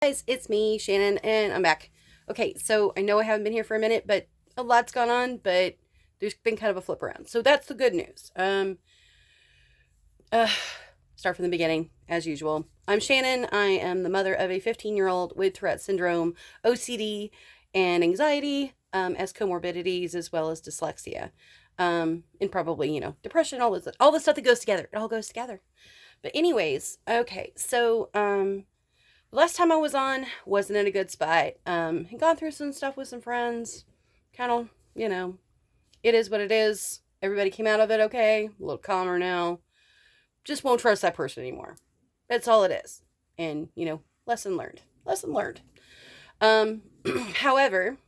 Guys, it's me, Shannon, and I'm back. Okay, so I know I haven't been here for a minute, but a lot's gone on, but there's been kind of a flip around. So that's the good news. Uh, Start from the beginning, as usual. I'm Shannon. I am the mother of a 15-year-old with Tourette syndrome, OCD, and anxiety as comorbidities, as well as dyslexia. And probably, depression, all the stuff that goes together. It all goes together. But anyways, okay, so the last time I was on wasn't in a good spot. Had gone through some stuff with some friends. Kind of, it is what it is. Everybody came out of it okay. A little calmer now. Just won't trust that person anymore. That's all it is. And, lesson learned. Lesson learned. However,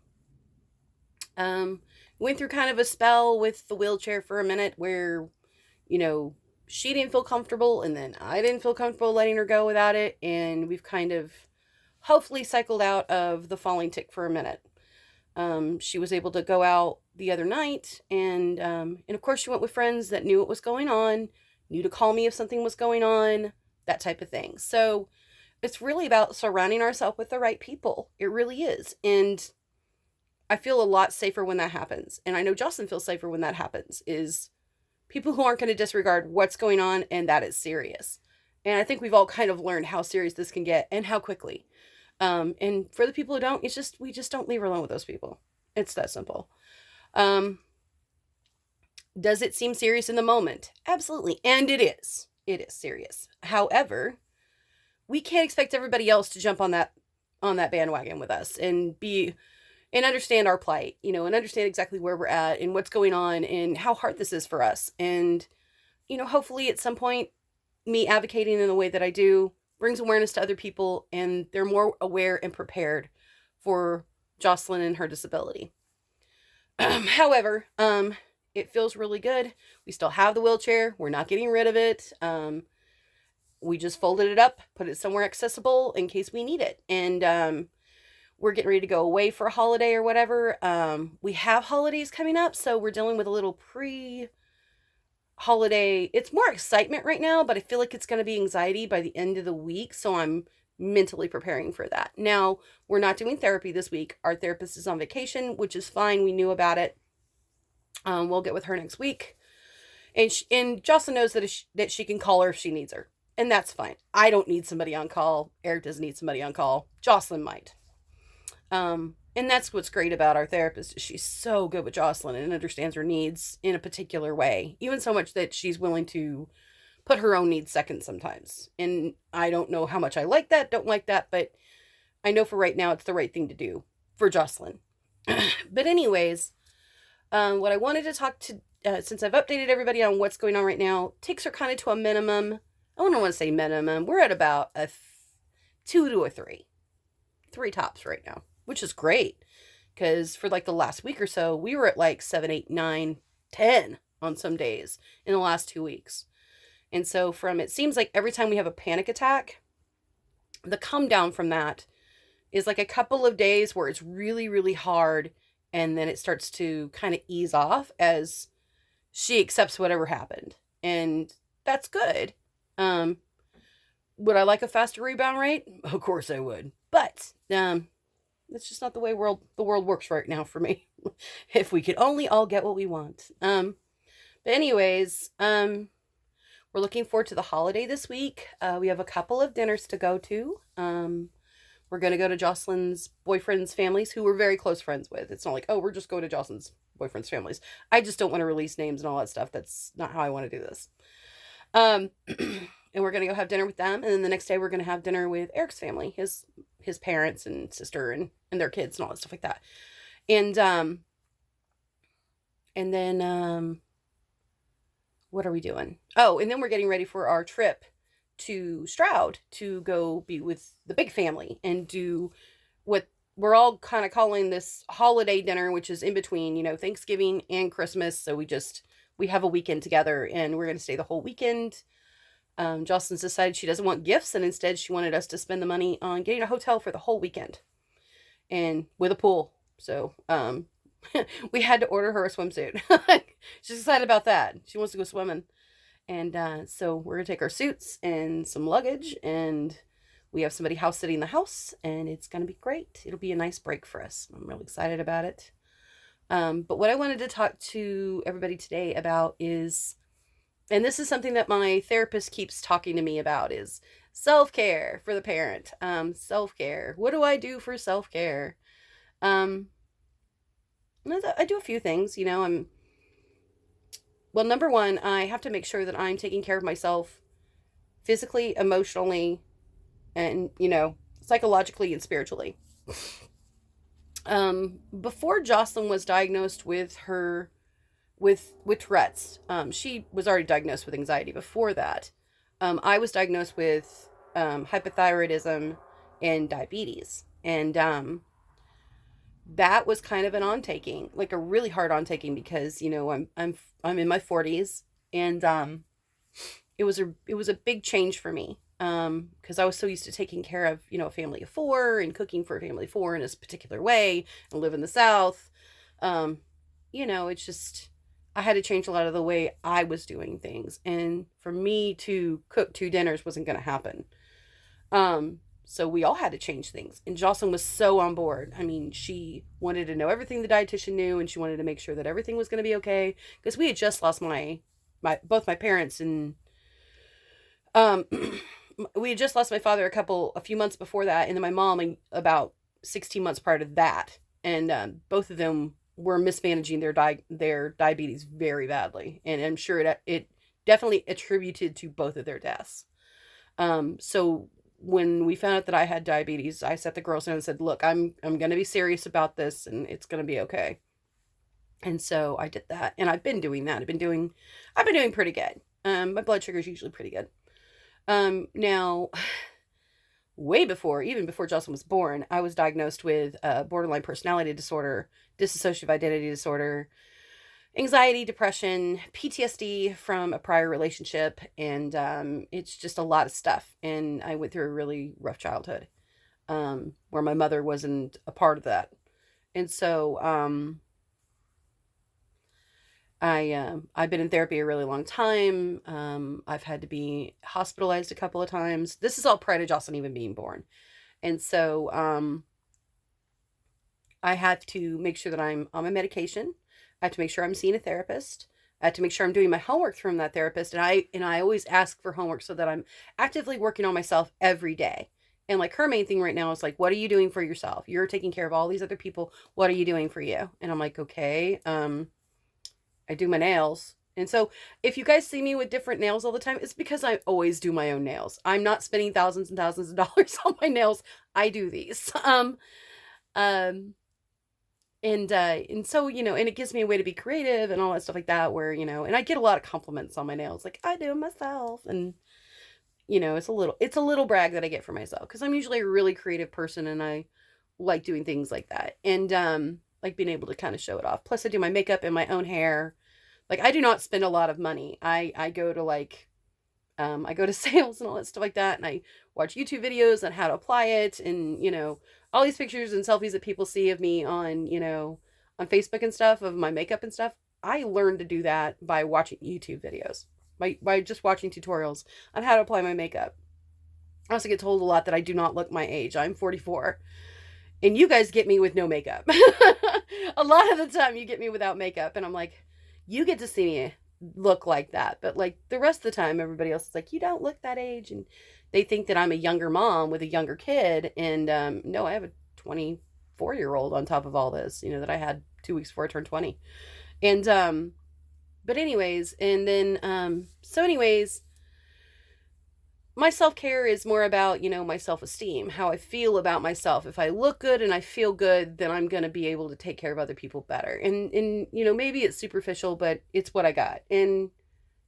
went through kind of a spell with the wheelchair for a minute where, she didn't feel comfortable, and then I didn't feel comfortable letting her go without it, and we've kind of hopefully cycled out of the falling tick for a minute. She was able to go out the other night, and of course she went with friends that knew what was going on, knew to call me if something was going on, that type of thing. So it's really about surrounding ourselves with the right people. It really is. And I feel a lot safer when that happens. And I know Jocelyn feels safer when that happens, is people who aren't going to disregard what's going on, and that is serious. And I think we've all kind of learned how serious this can get and how quickly. And for the people who don't, we just don't leave her alone with those people. It's that simple. Does it seem serious in the moment? Absolutely. And it is. It is serious. However, we can't expect everybody else to jump on that bandwagon with us and understand our plight, and understand exactly where we're at and what's going on and how hard this is for us. And, hopefully at some point, me advocating in the way that I do brings awareness to other people, and they're more aware and prepared for Jocelyn and her disability. However, it feels really good. We still have the wheelchair. We're not getting rid of it. We just folded it up, put it somewhere accessible in case we need it. And, we're getting ready to go away for a holiday or whatever. We have holidays coming up, so we're dealing with a little pre-holiday. It's more excitement right now, but I feel like it's going to be anxiety by the end of the week, so I'm mentally preparing for that. Now, we're not doing therapy this week. Our therapist is on vacation, which is fine. We knew about it. We'll get with her next week. And Jocelyn knows that she can call her if she needs her, and that's fine. I don't need somebody on call. Eric doesn't need somebody on call. Jocelyn might. And that's what's great about our therapist. She's so good with Jocelyn and understands her needs in a particular way, even so much that she's willing to put her own needs second sometimes. And I don't know how much I like that, don't like that, but I know for right now it's the right thing to do for Jocelyn. But anyways, what I wanted to talk to, since I've updated everybody on what's going on right now, ticks are kind of to a minimum. I don't want to say minimum. We're at about a 2 to a 3. 3 tops right now, which is great, because for like the last week or so, we were at like 7, 8, 9, 10 on some days in the last 2 weeks. And so it seems like every time we have a panic attack, the come down from that is like a couple of days where it's really, really hard. And then it starts to kind of ease off as she accepts whatever happened. And that's good. Would I like a faster rebound rate? Of course I would. But that's just not the way the world works right now for me. If we could only all get what we want. But anyways, we're looking forward to the holiday this week. We have a couple of dinners to go to. We're going to go to Jocelyn's boyfriend's families, who we're very close friends with. It's not like, oh, we're just going to Jocelyn's boyfriend's families. I just don't want to release names and all that stuff. That's not how I want to do this. And we're going to go have dinner with them. And then the next day we're going to have dinner with Eric's family, his parents and sister and their kids and all that stuff like that. And then what are we doing? Oh, and then we're getting ready for our trip to Stroud to go be with the big family and do what we're all kind of calling this holiday dinner, which is in between, Thanksgiving and Christmas. So we have a weekend together, and we're going to stay the whole weekend. Jocelyn's decided she doesn't want gifts, and instead she wanted us to spend the money on getting a hotel for the whole weekend and with a pool. So we had to order her a swimsuit. She's excited about that. She wants to go swimming. And so we're going to take our suits and some luggage, and We have somebody house sitting the house, and it's going to be great. It'll be a nice break for us. I'm really excited about it. But what I wanted to talk to everybody today about is, and this is something that my therapist keeps talking to me about, is self-care for the parent. Self-care. What do I do for self-care? Um, I do a few things, well, number one, I have to make sure that I'm taking care of myself physically, emotionally, and, psychologically and spiritually. Before Jocelyn was diagnosed with Tourette's, she was already diagnosed with anxiety before that. I was diagnosed with hypothyroidism and diabetes, and that was kind of an on taking, like a really hard on taking, because I'm in my 40s, and it was a big change for me, because I was so used to taking care of a family of four and cooking for a family of four in a particular way and live in the South. It's just, I had to change a lot of the way I was doing things, and for me to cook 2 dinners wasn't going to happen. So we all had to change things. And Jocelyn was so on board. I mean, she wanted to know everything the dietitian knew, and she wanted to make sure that everything was going to be okay. Because we had just lost both my parents, and we had just lost my father a few months before that, and then my mom about 16 months prior to that. And both of them were mismanaging their diabetes very badly, and I'm sure it definitely attributed to both of their deaths. So when we found out that I had diabetes, I sat the girls down and said, "Look, I'm going to be serious about this, and it's going to be okay." And so I did that, and I've been doing that. I've been doing pretty good. My blood sugar is usually pretty good. Now, even before Jocelyn was born, I was diagnosed with borderline personality disorder, dissociative identity disorder, anxiety, depression, PTSD from a prior relationship, and it's just a lot of stuff. And I went through a really rough childhood, where my mother wasn't a part of that. And so I've been in therapy a really long time. I've had to be hospitalized a couple of times. This is all prior to Jocelyn even being born. And so I have to make sure that I'm on my medication. I have to make sure I'm seeing a therapist. I have to make sure I'm doing my homework from that therapist. And I always ask for homework so that I'm actively working on myself every day. And like, her main thing right now is like, what are you doing for yourself? You're taking care of all these other people. What are you doing for you? And I'm like, okay, I do my nails. And so if you guys see me with different nails all the time, it's because I always do my own nails. I'm not spending thousands and thousands of dollars on my nails. I do these. And so, and it gives me a way to be creative and all that stuff like that, where, and I get a lot of compliments on my nails. Like, I do them myself. And, it's a little brag that I get for myself, because I'm usually a really creative person, and I like doing things like that. And, like being able to kind of show it off. Plus I do my makeup and my own hair. Like, I do not spend a lot of money. I go to I go to sales and all that stuff like that. And I watch YouTube videos on how to apply it. And, all these pictures and selfies that people see of me on, on Facebook and stuff, of my makeup and stuff. I learned to do that by watching YouTube videos, by just watching tutorials on how to apply my makeup. I also get told a lot that I do not look my age. I'm 44. And you guys get me with no makeup. A lot of the time you get me without makeup. And I'm like, you get to see me look like that. But like the rest of the time, everybody else is like, you don't look that age. And they think that I'm a younger mom with a younger kid. And no, I have a 24-year-old on top of all this, that I had 2 weeks before I turned 20. And, but anyways, and then, my self-care is more about, my self-esteem, how I feel about myself. If I look good and I feel good, then I'm going to be able to take care of other people better. And maybe it's superficial, but it's what I got. And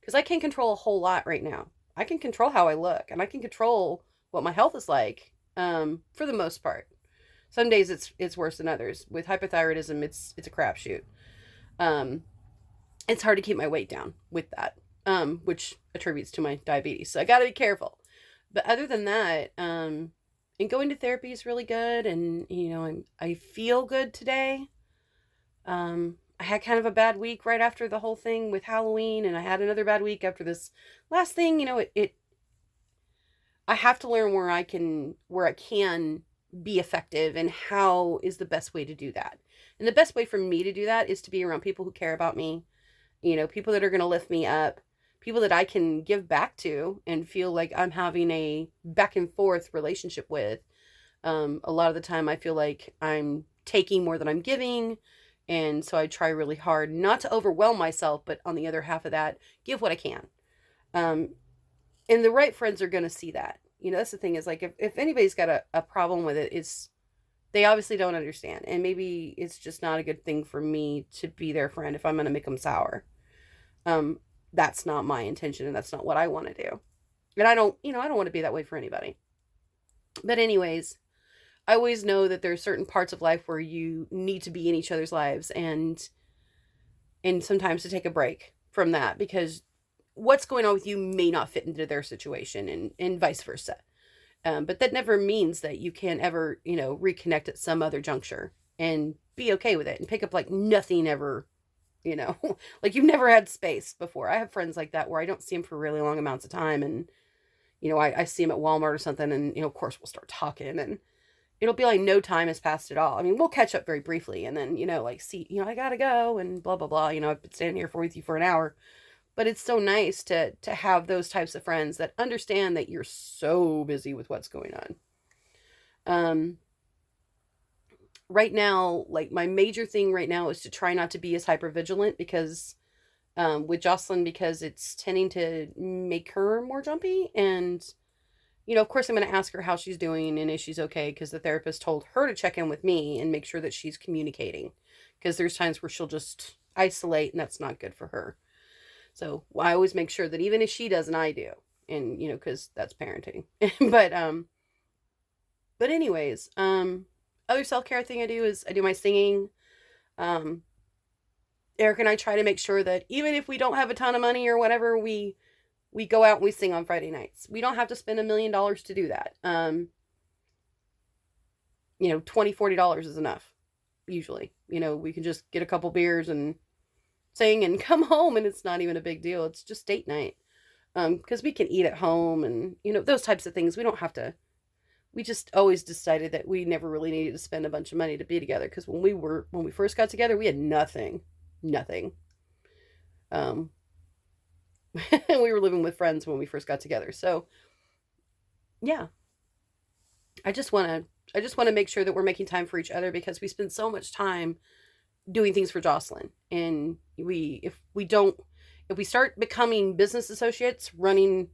because I can't control a whole lot right now. I can control how I look, and I can control what my health is like, for the most part. Some days it's worse than others. With hypothyroidism, it's a crapshoot. It's hard to keep my weight down with that. Which attributes to my diabetes. So I got to be careful. But other than that, and going to therapy is really good. And, I feel good today. I had kind of a bad week right after the whole thing with Halloween, and I had another bad week after this last thing. I have to learn where I can be effective and how is the best way to do that. And the best way for me to do that is to be around people who care about me, people that are going to lift me up, people that I can give back to and feel like I'm having a back and forth relationship with. A lot of the time I feel like I'm taking more than I'm giving. And so I try really hard not to overwhelm myself, but on the other half of that, give what I can. Um, and the right friends are going to see that. That's the thing is like, if anybody's got a problem with it, it's, they obviously don't understand. And maybe it's just not a good thing for me to be their friend if I'm going to make them sour. Um, that's not my intention and that's not what I want to do. And I don't want to be that way for anybody. But anyways, I always know that there's certain parts of life where you need to be in each other's lives and sometimes to take a break from that because what's going on with you may not fit into their situation and vice versa. But that never means that you can't ever, reconnect at some other juncture and be okay with it and pick up like nothing ever, like you've never had space before. I have friends like that where I don't see them for really long amounts of time. And, I see them at Walmart or something and, of course we'll start talking and it'll be like no time has passed at all. I mean, we'll catch up very briefly and then, like, see, I gotta go and blah, blah, blah. I've been standing here with you for an hour. But it's so nice to have those types of friends that understand that you're so busy with what's going on. Right now, like my major thing right now is to try not to be as hyper vigilant because with Jocelyn because it's tending to make her more jumpy and of course I'm going to ask her how she's doing and if she's okay because the therapist told her to check in with me and make sure that she's communicating because there's times where she'll just isolate and that's not good for her. So I always make sure that even if she doesn't, I do. And, cause that's parenting. but anyways, other self-care thing I do is I do my singing. Eric and I try to make sure that even if we don't have a ton of money or whatever, we go out and we sing on Friday nights. We don't have to spend $1 million to do that. $20-$40 is enough. Usually, we can just get a couple beers and sing and come home and it's not even a big deal. It's just date night. Because we can eat at home and, those types of things. We don't have to, we just always decided that we never really needed to spend a bunch of money to be together. Because when we first got together, we had nothing. We were living with friends when we first got together. So yeah, I just want to make sure that we're making time for each other because we spend so much time doing things for Jocelyn. And if we start becoming business associates running,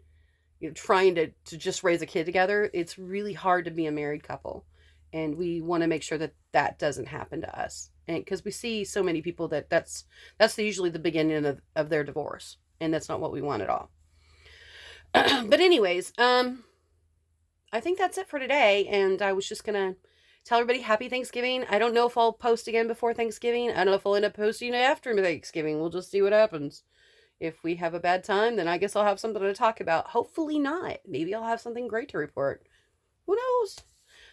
trying to just raise a kid together, it's really hard to be a married couple. And we want to make sure that that doesn't happen to us. And because we see so many people that's usually the beginning of their divorce. And that's not what we want at all. But anyways, I think that's it for today. And I was just going to tell everybody happy Thanksgiving. I don't know if I'll post again before Thanksgiving. I don't know if I'll end up posting after Thanksgiving. We'll just see what happens. If we have a bad time, then I guess I'll have something to talk about. Hopefully not. Maybe I'll have something great to report. Who knows?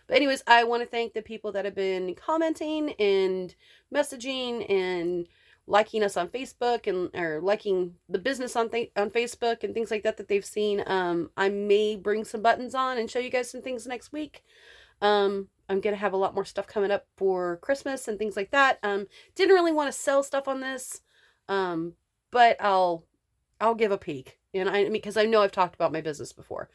But anyways, I want to thank the people that have been commenting and messaging and liking us on Facebook or liking the business on Facebook and things like that they've seen. I may bring some buttons on and show you guys some things next week. I'm going to have a lot more stuff coming up for Christmas and things like that. Didn't really want to sell stuff on this. But I'll give a peek. And because I know I've talked about my business before,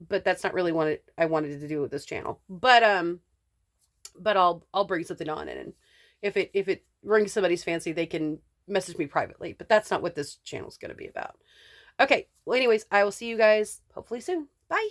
but that's not really what I wanted to do with this channel. But I'll bring something on and if it rings somebody's fancy, they can message me privately, but that's not what this channel is going to be about. Okay. Well, anyways, I will see you guys hopefully soon. Bye.